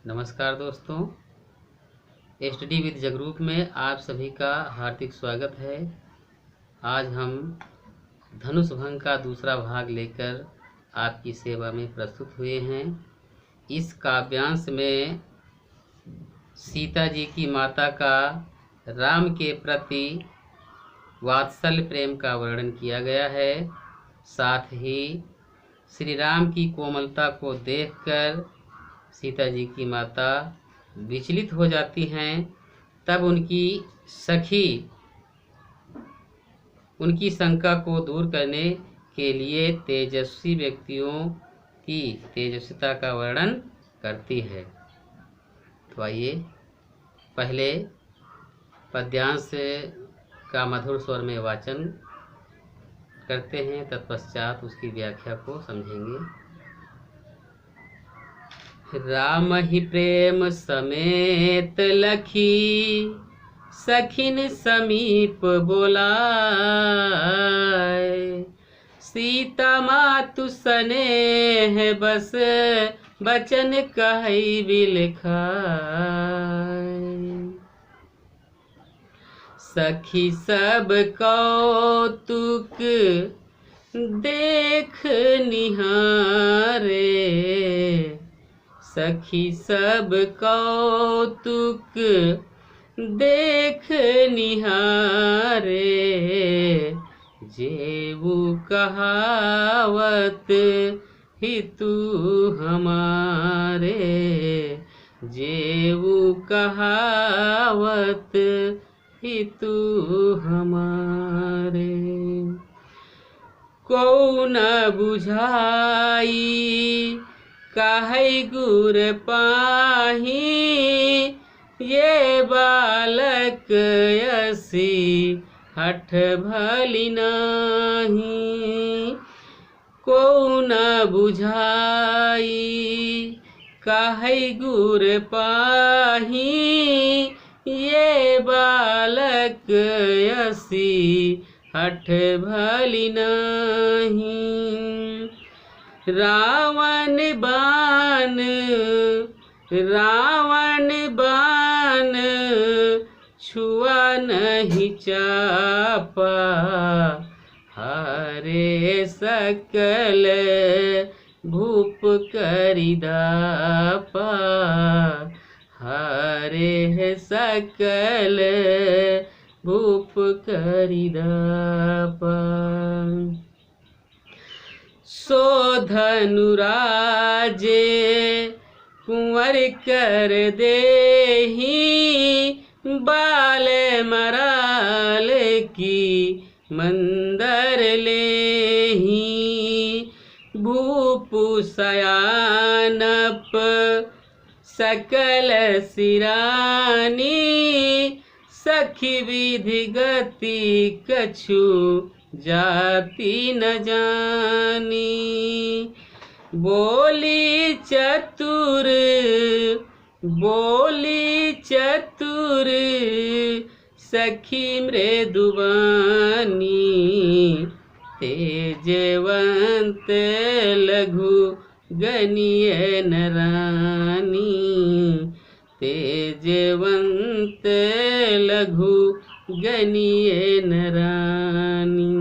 नमस्कार दोस्तों, study with Jagroop में आप सभी का हार्दिक स्वागत है। आज हम धनुष भंग का दूसरा भाग लेकर आपकी सेवा में प्रस्तुत हुए हैं। इस काव्यांश में सीता जी की माता का राम के प्रति वात्सल्य प्रेम का वर्णन किया गया है। साथ ही श्री राम की कोमलता को देखकर सीता जी की माता विचलित हो जाती हैं। तब उनकी सखी उनकी शंका को दूर करने के लिए तेजस्वी व्यक्तियों की तेजस्विता का वर्णन करती है। तो आइए पहले पद्यांश का मधुर स्वर में वाचन करते हैं, तत्पश्चात उसकी व्याख्या को समझेंगे। राम ही प्रेम समेत लखी सखिन समीप बोलाए, सीता मातु स्नेह बस बचन कहि बिलखाए। सखी सब कौतुक देख निहारे, सखी सब कौतुक देख निहारे, जेऊ कहावत हितु हमारे, जेऊ कहावत हितु हमारे। को न बुझाई काहे गुर पाही, ये बालक यसी हठ भली नाही। को न बुझाई काहे गुर पाही, ये बालक यसी हठ भली नाही। रावण बाण छुआ नहीं चापा, हरे सकल भूप करिदापा, हरे सकल भूप करिदापा। सो धनुराजे कुंवर कर देही, बाल मराल की मंदर लेही। भूपु सयानप सकल सिरानी, सखी विधि गति कछु जाति न जानी। बोली चतुर सखी मृदुवानी, तेजवंत लघु गनिय नरानी, तेजवंत लघु गनिय नरानी।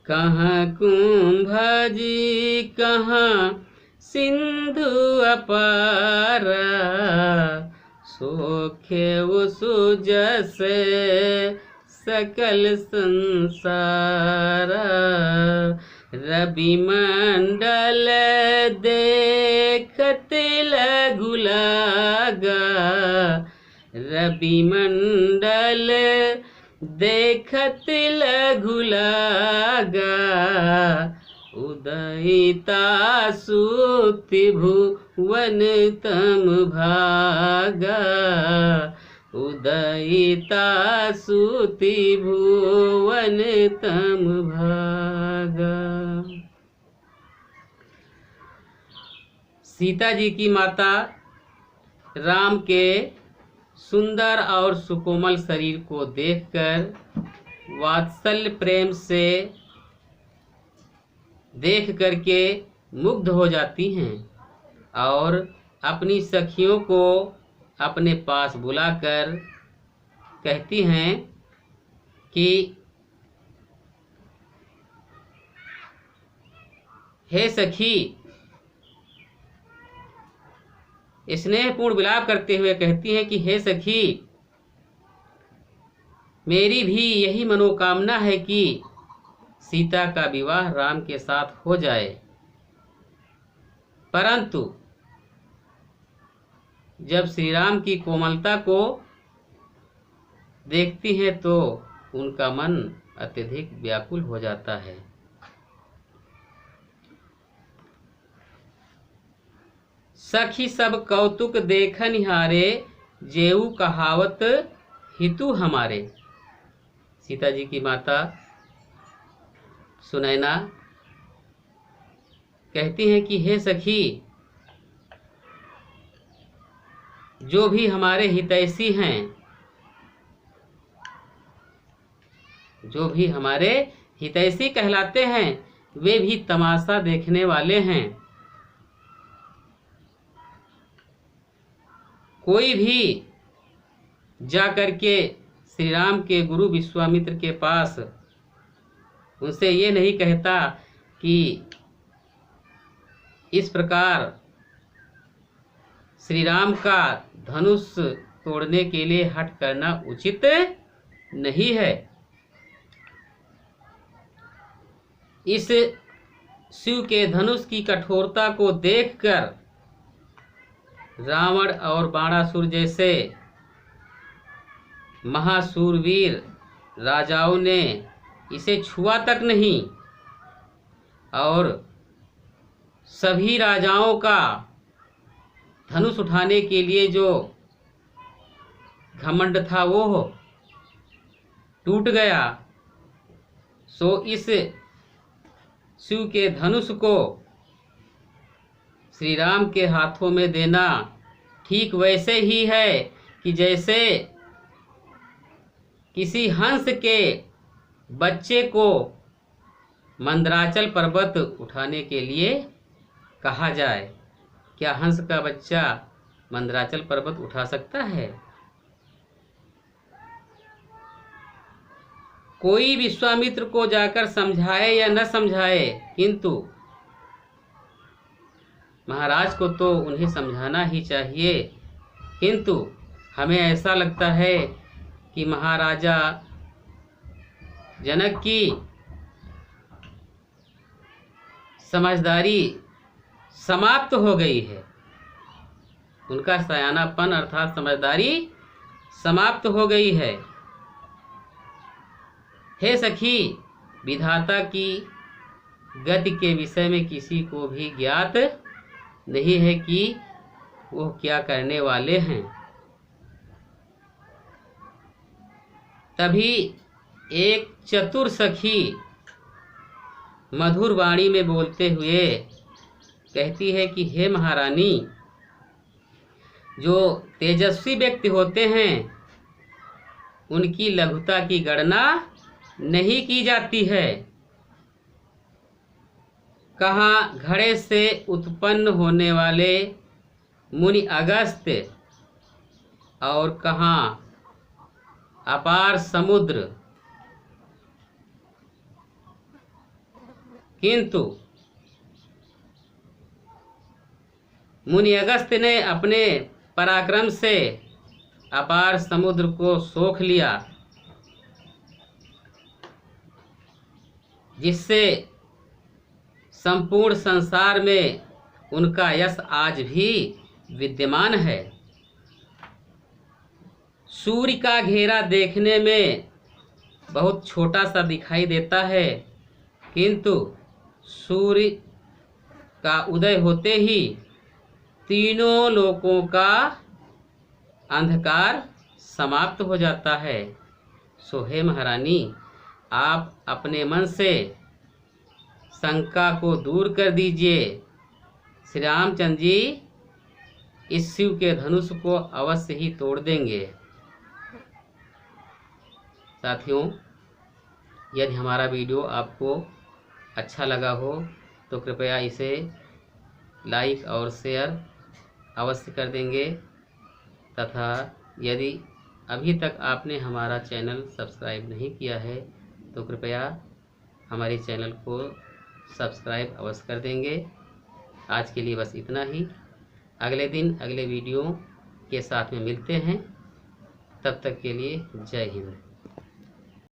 कहाँ कुंभजी कहाँ सिंधु अपारा, सोखे सुजस सकल संसारा। रवि मंडल देखत लघु लागा, रवि मंडल देखत लघु लागा। उदयिता सुति भुवन तम भागा, उदयिता सुति भुवन तम भागा। सीता जी की माता राम के सुंदर और सुकोमल शरीर को देखकर वात्सल्य प्रेम से देख करके मुग्ध हो जाती हैं और अपनी सखियों को अपने पास बुलाकर कहती हैं कि हे सखी, स्नेहपूर्ण विलाप करते हुए कहती हैं कि हे सखी, मेरी भी यही मनोकामना है कि सीता का विवाह राम के साथ हो जाए, परंतु जब श्री राम की कोमलता को देखती हैं तो उनका मन अत्यधिक व्याकुल हो जाता है। सखी सब कौतुक देखन हारे, जेऊ कहावत हितु हमारे। सीता जी की माता सुनैना कहती हैं कि हे सखी, जो भी हमारे हितैषी हैं, जो भी हमारे हितैषी कहलाते हैं, वे भी तमाशा देखने वाले हैं। कोई भी जा करके श्री राम के गुरु विश्वामित्र के पास उनसे ये नहीं कहता कि इस प्रकार श्री राम का धनुष तोड़ने के लिए हठ करना उचित नहीं है। इस शिव के धनुष की कठोरता को देखकर रावण और बाणासुर जैसे महाशूरवीर राजाओं ने इसे छुआ तक नहीं, और सभी राजाओं का धनुष उठाने के लिए जो घमंड था वो टूट गया। सो इस शिव के धनुष को श्री राम के हाथों में देना ठीक वैसे ही है कि जैसे किसी हंस के बच्चे को मंदराचल पर्वत उठाने के लिए कहा जाए। क्या हंस का बच्चा मंदराचल पर्वत उठा सकता है? कोई विश्वामित्र को जाकर समझाए या न समझाए, किंतु महाराज को तो उन्हें समझाना ही चाहिए। किंतु हमें ऐसा लगता है कि महाराजा जनक की समझदारी समाप्त हो गई है, उनका सयानापन अर्थात समझदारी समाप्त हो गई है। हे सखी, विधाता की गति के विषय में किसी को भी ज्ञात नहीं है कि वो क्या करने वाले हैं। तभी एक चतुर सखी मधुर वाणी में बोलते हुए कहती है कि हे महारानी, जो तेजस्वी व्यक्ति होते हैं उनकी लघुता की गणना नहीं की जाती है। कहाँ घड़े से उत्पन्न होने वाले मुनि अगस्त्य और कहाँ अपार समुद्र, किंतु मुनि अगस्त्य ने अपने पराक्रम से अपार समुद्र को सोख लिया, जिससे संपूर्ण संसार में उनका यश आज भी विद्यमान है। सूर्य का घेरा देखने में बहुत छोटा सा दिखाई देता है, किंतु सूर्य का उदय होते ही तीनों लोकों का अंधकार समाप्त हो जाता है। सो हे महारानी, आप अपने मन से शंका को दूर कर दीजिए। श्री रामचंद्र जी इस शिव के धनुष को अवश्य ही तोड़ देंगे। साथियों, यदि हमारा वीडियो आपको अच्छा लगा हो तो कृपया इसे लाइक और शेयर अवश्य कर देंगे, तथा यदि अभी तक आपने हमारा चैनल सब्सक्राइब नहीं किया है तो कृपया हमारे चैनल को सब्सक्राइब अवश्य कर देंगे। आज के लिए बस इतना ही। अगले दिन अगले वीडियो के साथ में मिलते हैं। तब तक के लिए जय हिंद।